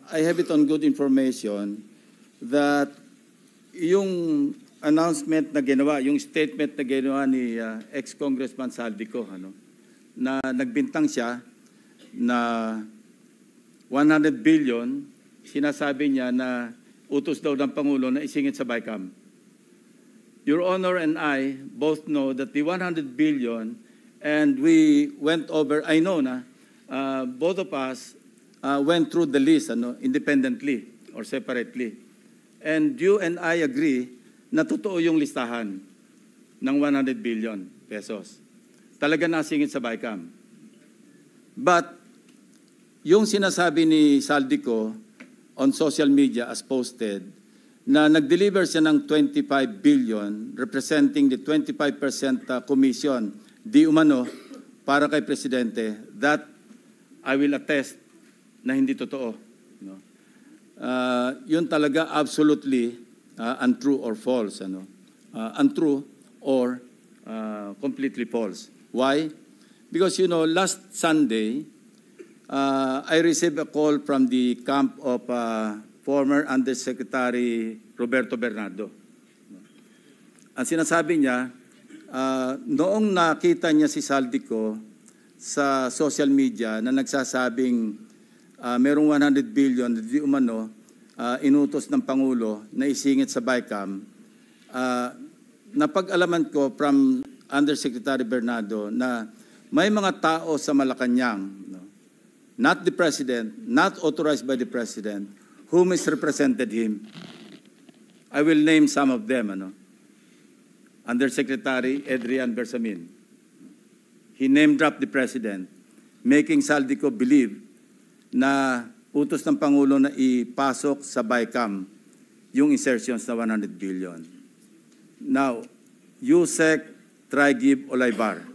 I have it on good information that yung announcement na ginawa, yung statement na ginawa ni ex-Congressman Saldico, na nagbintang siya na 100 billion, sinasabi niya na utos daw ng Pangulo na isingit sa BICAM. Your Honor and I both know that the 100 billion, and we went over, I know na, both of us went through the list independently or separately. And you and I agree na totoo yung listahan ng 100 billion pesos. Talaga nasingit sa BICAM. But yung sinasabi ni Saldico on social media as posted na nag-deliver siya ng 25 billion representing the 25% commission di umano para kay Presidente, that I will attest na hindi totoo. Yun talaga absolutely untrue or false. Untrue or completely false. Why? Because, last Sunday, I received a call from the camp of former Undersecretary Roberto Bernardo. Ang sinasabi niya, noong nakita niya si Saldico sa social media na nagsasabing merong 100 billion di umano inutos ng Pangulo na isingit sa BICAM, napag-alaman ko from Undersecretary Bernardo na may mga tao sa Malacanang, not the President, not authorized by the President, who misrepresented him. I will name some of them. Undersecretary Adrian Bersamin. He name-dropped the President, making Saldico believe na utos ng Pangulo na ipasok sa BICAM yung insertions na 100 billion. Now, Yusek Traigib Olaybar,